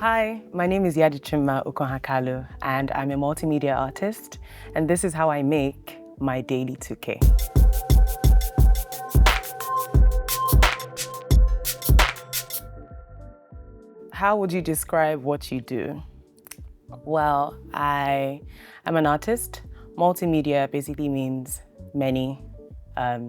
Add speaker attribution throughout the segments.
Speaker 1: Hi, my name is Yadichinma Ukoha-Kalu, and I'm a multimedia artist, and this is how I make my daily 2K. How would you describe what you do? Well, I am an artist. Multimedia basically means many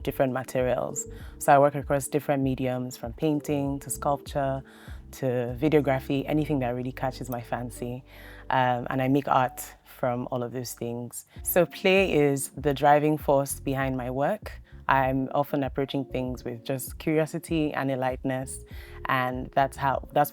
Speaker 1: different materials. So I work across different mediums, from painting to sculpture to videography, anything that really catches my fancy. And I make art from all of those things. So play is the driving force behind my work. I'm often approaching things with just curiosity and a lightness, and that's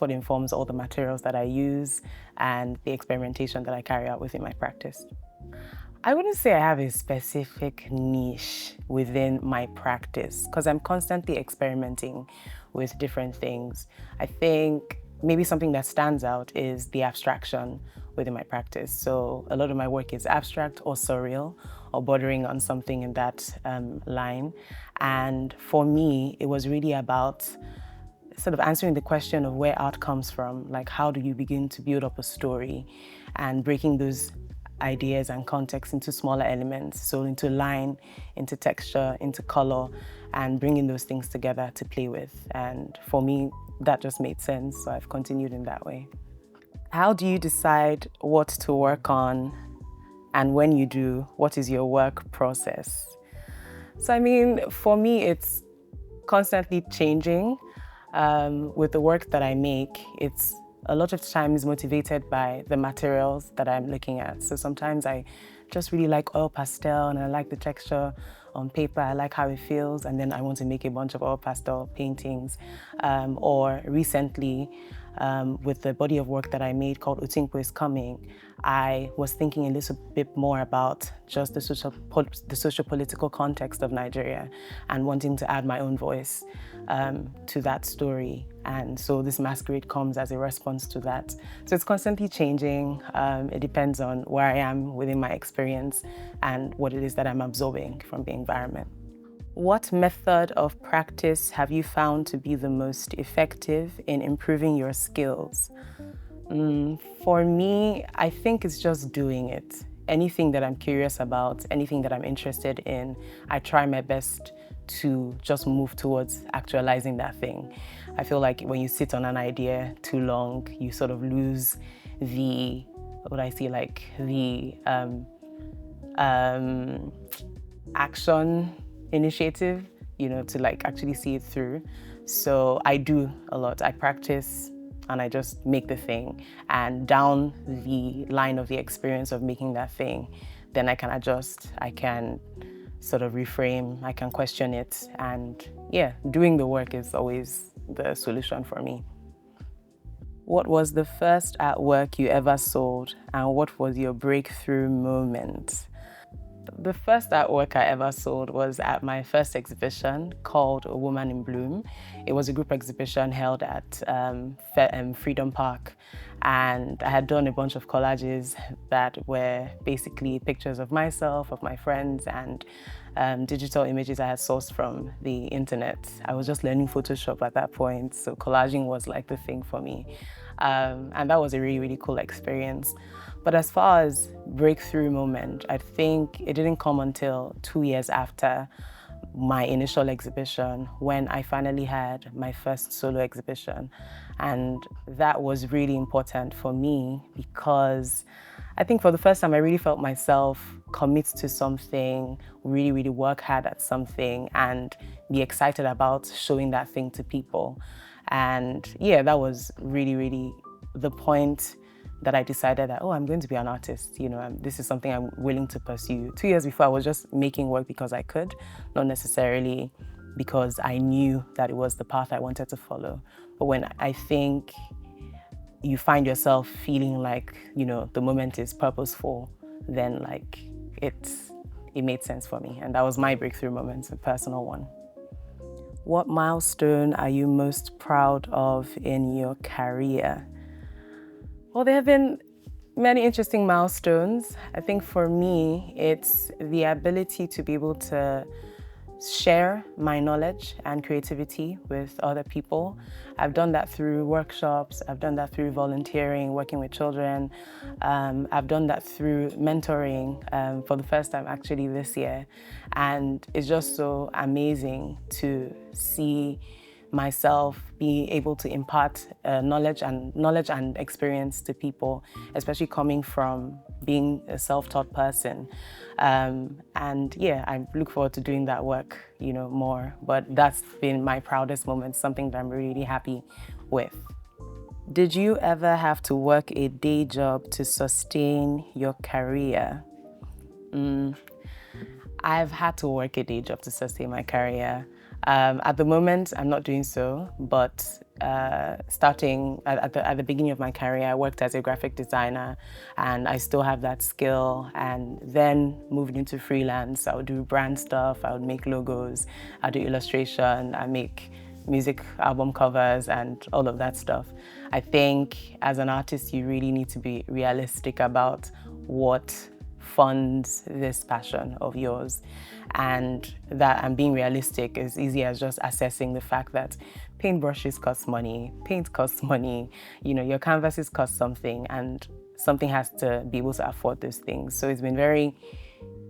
Speaker 1: what informs all the materials that I use and the experimentation that I carry out within my practice. I wouldn't say I have a specific niche within my practice because I'm constantly experimenting with different things. I think maybe something that stands out is the abstraction within my practice. So a lot of my work is abstract or surreal or bordering on something in that line. And for me, it was really about sort of answering the question of where art comes from. Like, how do you begin to build up a story and breaking those ideas and context into smaller elements, so into line, into texture, into color, and bringing those things together to play with. And for me, that just made sense, so I've continued in that way. How do you decide what to work on? And when you do, what is your work process? So I mean, for me, it's constantly changing. With the work that I make, it's a lot of times motivated by the materials that I'm looking at. So sometimes I just really like oil pastel and I like the texture on paper, I like how it feels, and then I want to make a bunch of oil pastel paintings. Or recently, with the body of work that I made called Utimpo is Coming, I was thinking a little bit more about just the socio-political context of Nigeria and wanting to add my own voice to that story. And so this masquerade comes as a response to that. So it's constantly changing. It depends on where I am within my experience and what it is that I'm absorbing from the environment. What method of practice have you found to be the most effective in improving your skills? For me, I think it's just doing it. Anything that I'm curious about, anything that I'm interested in, I try my best to just move towards actualizing that thing. I feel like when you sit on an idea too long, you sort of lose the, action initiative, to actually see it through. So I do a lot. I practice and I just make the thing. And down the line of the experience of making that thing, then I can adjust, I can sort of reframe, I can question it. And yeah, doing the work is always the solution for me. What was the first artwork you ever sold, and what was your breakthrough moment? The first artwork I ever sold was at my first exhibition called A Woman in Bloom. It was a group exhibition held at Freedom Park, and I had done a bunch of collages that were basically pictures of myself, of my friends, and digital images I had sourced from the internet. I was just learning Photoshop at that point, so collaging was like the thing for me. And that was a really, really cool experience. But as far as breakthrough moment, I think it didn't come until 2 years after my initial exhibition when I finally had my first solo exhibition. And that was really important for me because I think for the first time I really felt myself commit to something, really, really work hard at something and be excited about showing that thing to people. And yeah, that was really, really the point that I decided that, oh, I'm going to be an artist. This is something I'm willing to pursue. 2 years before, I was just making work because I could, not necessarily because I knew that it was the path I wanted to follow. But when I think you find yourself feeling like, the moment is purposeful, then it made sense for me. And that was my breakthrough moment, a personal one. What milestone are you most proud of in your career? Well, there have been many interesting milestones. I think for me, it's the ability to be able to share my knowledge and creativity with other people. I've done that through workshops, I've done that through volunteering, working with children. I've done that through mentoring for the first time actually this year. And it's just so amazing to see myself be able to impart knowledge and experience to people, especially coming from being a self-taught person. And yeah, I look forward to doing that work, more. But that's been my proudest moment, something that I'm really happy with. Did you ever have to work a day job to sustain your career? I've had to work a day job to sustain my career. At the moment, I'm not doing so, but starting at the beginning of my career, I worked as a graphic designer, and I still have that skill. And then moved into freelance. I would do brand stuff, I would make logos, I do illustration, I make music album covers and all of that stuff. I think as an artist, you really need to be realistic about what funds this passion of yours, and being realistic is easy as just assessing the fact that paintbrushes cost money, paint costs money, your canvases cost something, and something has to be able to afford those things. So it's been very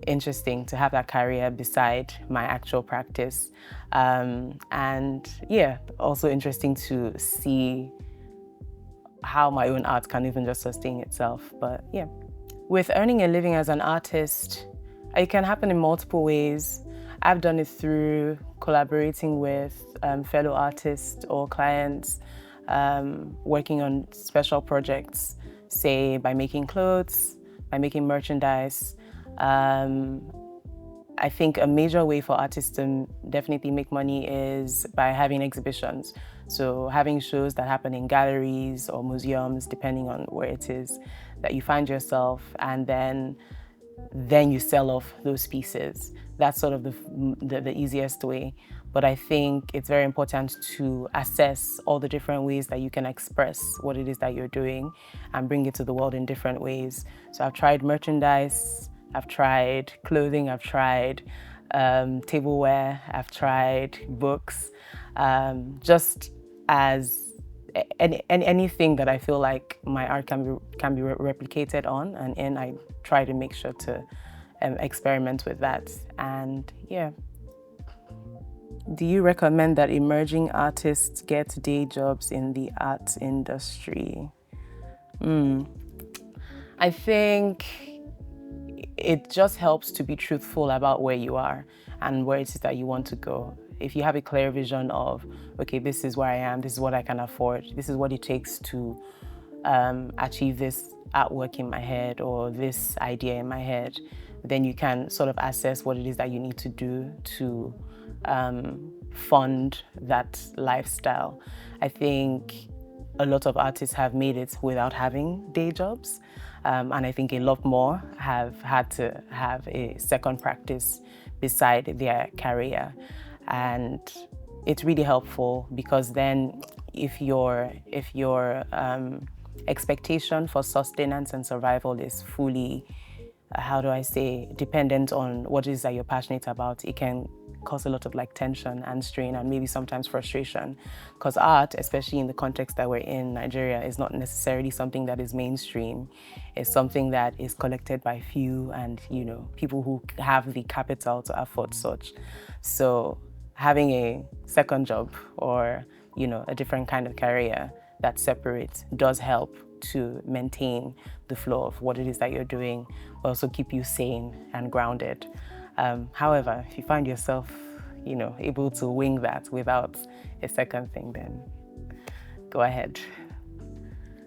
Speaker 1: interesting to have that career beside my actual practice, and yeah, also interesting to see how my own art can even just sustain itself. But yeah. With earning a living as an artist, it can happen in multiple ways. I've done it through collaborating with fellow artists or clients, working on special projects, say by making clothes, by making merchandise. I think a major way for artists to definitely make money is by having exhibitions. So having shows that happen in galleries or museums, depending on where it is that you find yourself, and then you sell off those pieces. That's sort of the easiest way. But I think it's very important to assess all the different ways that you can express what it is that you're doing and bring it to the world in different ways. So I've tried merchandise, I've tried clothing, I've tried tableware, I've tried books, just as anything that I feel like my art can be replicated on, and I try to make sure to experiment with that. And yeah. Do you recommend that emerging artists get day jobs in the art industry? I think it just helps to be truthful about where you are and where it is that you want to go. If you have a clear vision of, okay, this is where I am, this is what I can afford, this is what it takes to achieve this artwork in my head or this idea in my head, then you can sort of assess what it is that you need to do to fund that lifestyle. I think a lot of artists have made it without having day jobs. And I think a lot more have had to have a second practice beside their career. And it's really helpful because then if your expectation for sustenance and survival is fully, dependent on what it is that you're passionate about, it can cause a lot of tension and strain and maybe sometimes frustration. Because art, especially in the context that we're in Nigeria, is not necessarily something that is mainstream. It's something that is collected by few and, people who have the capital to afford such. So having a second job or, a different kind of career that's separate does help to maintain the flow of what it is that you're doing, but also keep you sane and grounded. However, if you find yourself, able to wing that without a second thing, then go ahead.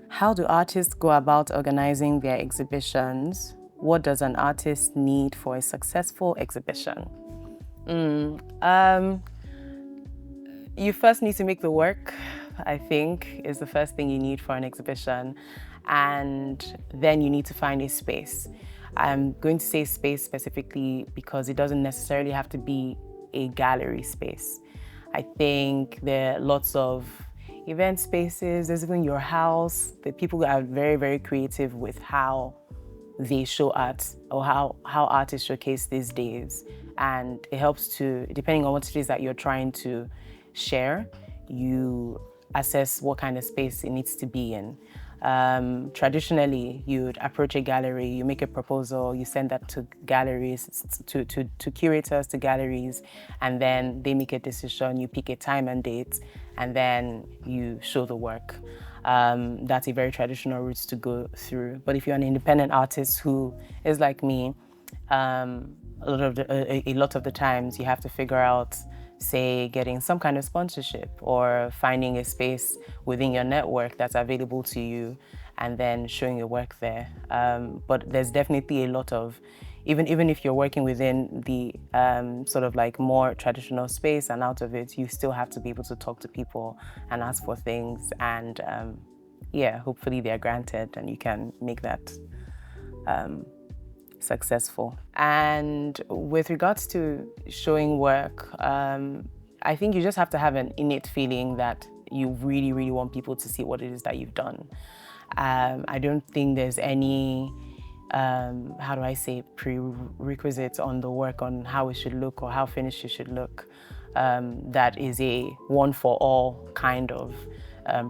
Speaker 1: How do artists go about organizing their exhibitions? What does an artist need for a successful exhibition? You first need to make the work, I think, is the first thing you need for an exhibition. And then you need to find a space. I'm going to say space specifically because it doesn't necessarily have to be a gallery space. I think there are lots of event spaces, there's even your house. The people are very, very creative with how they show art or how artists showcase these days. And it helps to, depending on what it is that you're trying to share, you assess what kind of space it needs to be in. Traditionally, you'd approach a gallery, you make a proposal, you send that to galleries, to curators, to galleries, and then they make a decision, you pick a time and date, and then you show the work. That's a very traditional route to go through. But if you're an independent artist who is like me, a lot of the times you have to figure out, say, getting some kind of sponsorship or finding a space within your network that's available to you and then showing your work there. But there's definitely a lot of, even if you're working within the sort of like more traditional space and out of it, you still have to be able to talk to people and ask for things, and yeah, hopefully they're granted and you can make that successful. And with regards to showing work, I think you just have to have an innate feeling that you really, really want people to see what it is that you've done. I don't think there's any, how do I say, prerequisites on the work, on how it should look or how finished it should look. That is a one for all kind of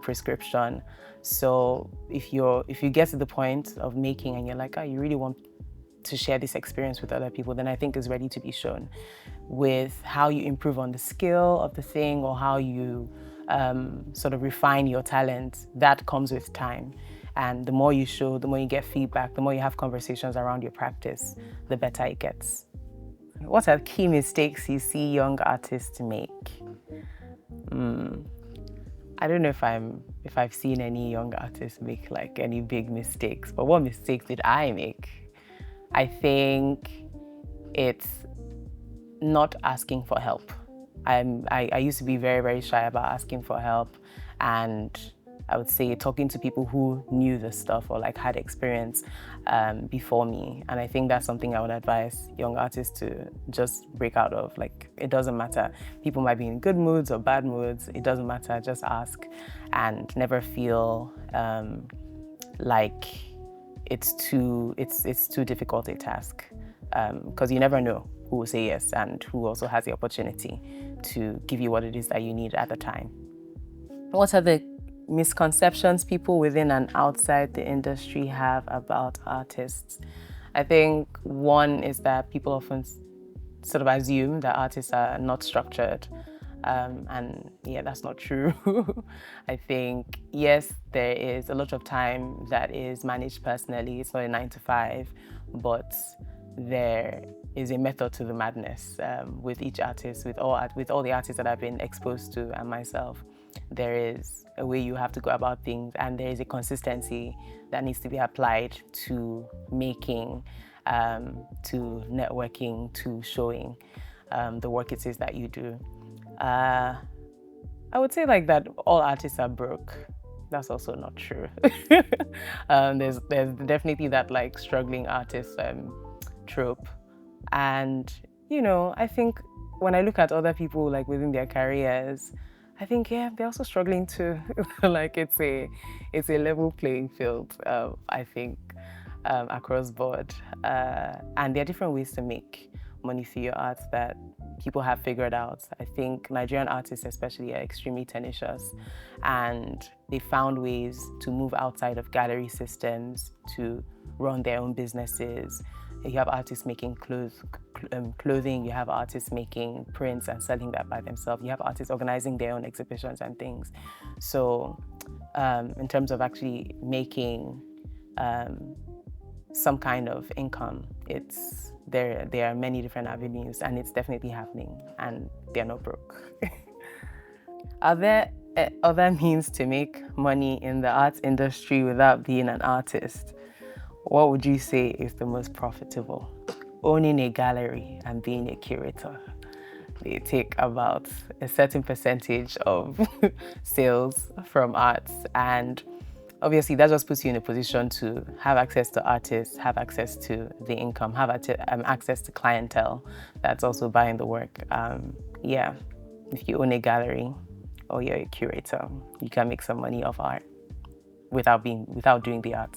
Speaker 1: prescription. So if you get to the point of making and you're like, oh, you really want to share this experience with other people, then I think it's ready to be shown. With how you improve on the skill of the thing or how you sort of refine your talent, that comes with time. And the more you show, the more you get feedback, the more you have conversations around your practice, the better it gets. What are key mistakes you see young artists make? I don't know if I've seen any young artists make like any big mistakes, but what mistakes did I make? I think it's not asking for help. I used to be very, very shy about asking for help, and I would say talking to people who knew the stuff or like had experience before me. And I think that's something I would advise young artists to just break out of. Like, it doesn't matter. People might be in good moods or bad moods. It doesn't matter. Just ask and never feel like it's too difficult a task, because you never know who will say yes and who also has the opportunity to give you what it is that you need at the time. What are the misconceptions people within and outside the industry have about artists? I think one is that people often sort of assume that artists are not structured. And yeah, that's not true. I think, yes, there is a lot of time that is managed personally. It's not a 9 to 5, but there is a method to the madness with each artist, with all the artists that I've been exposed to and myself. There is a way you have to go about things, and there is a consistency that needs to be applied to making, to networking, to showing the work it is that you do. I would say like that all artists are broke. That's also not true. There's definitely that like struggling artist trope. And, you know, I think when I look at other people like within their careers, I think, yeah, they're also struggling too. Like it's a level playing field, I think, across board. And there are different ways to make money through your art that people have figured out. I think Nigerian artists especially are extremely tenacious, and they found ways to move outside of gallery systems to run their own businesses. You have artists making clothing, you have artists making prints and selling that by themselves, you have artists organizing their own exhibitions and things. So in terms of actually making some kind of income, there are many different avenues, and it's definitely happening, and they're not broke. Are there other means to make money in the arts industry without being an artist? What would you say is the most profitable? Owning a gallery and being a curator. They take about a certain percentage of sales from arts, and obviously that just puts you in a position to have access to artists, have access to the income, have access to clientele that's also buying the work. Yeah, if you own a gallery or you're a curator, you can make some money off art without doing the art.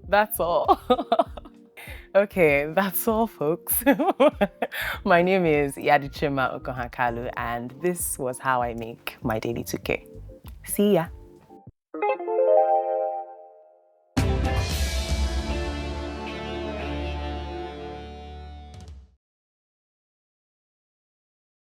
Speaker 1: That's all. Okay, that's all, folks. My name is Yadichinma Ukoha-Kalu, and this was how I make my daily 2K. See ya.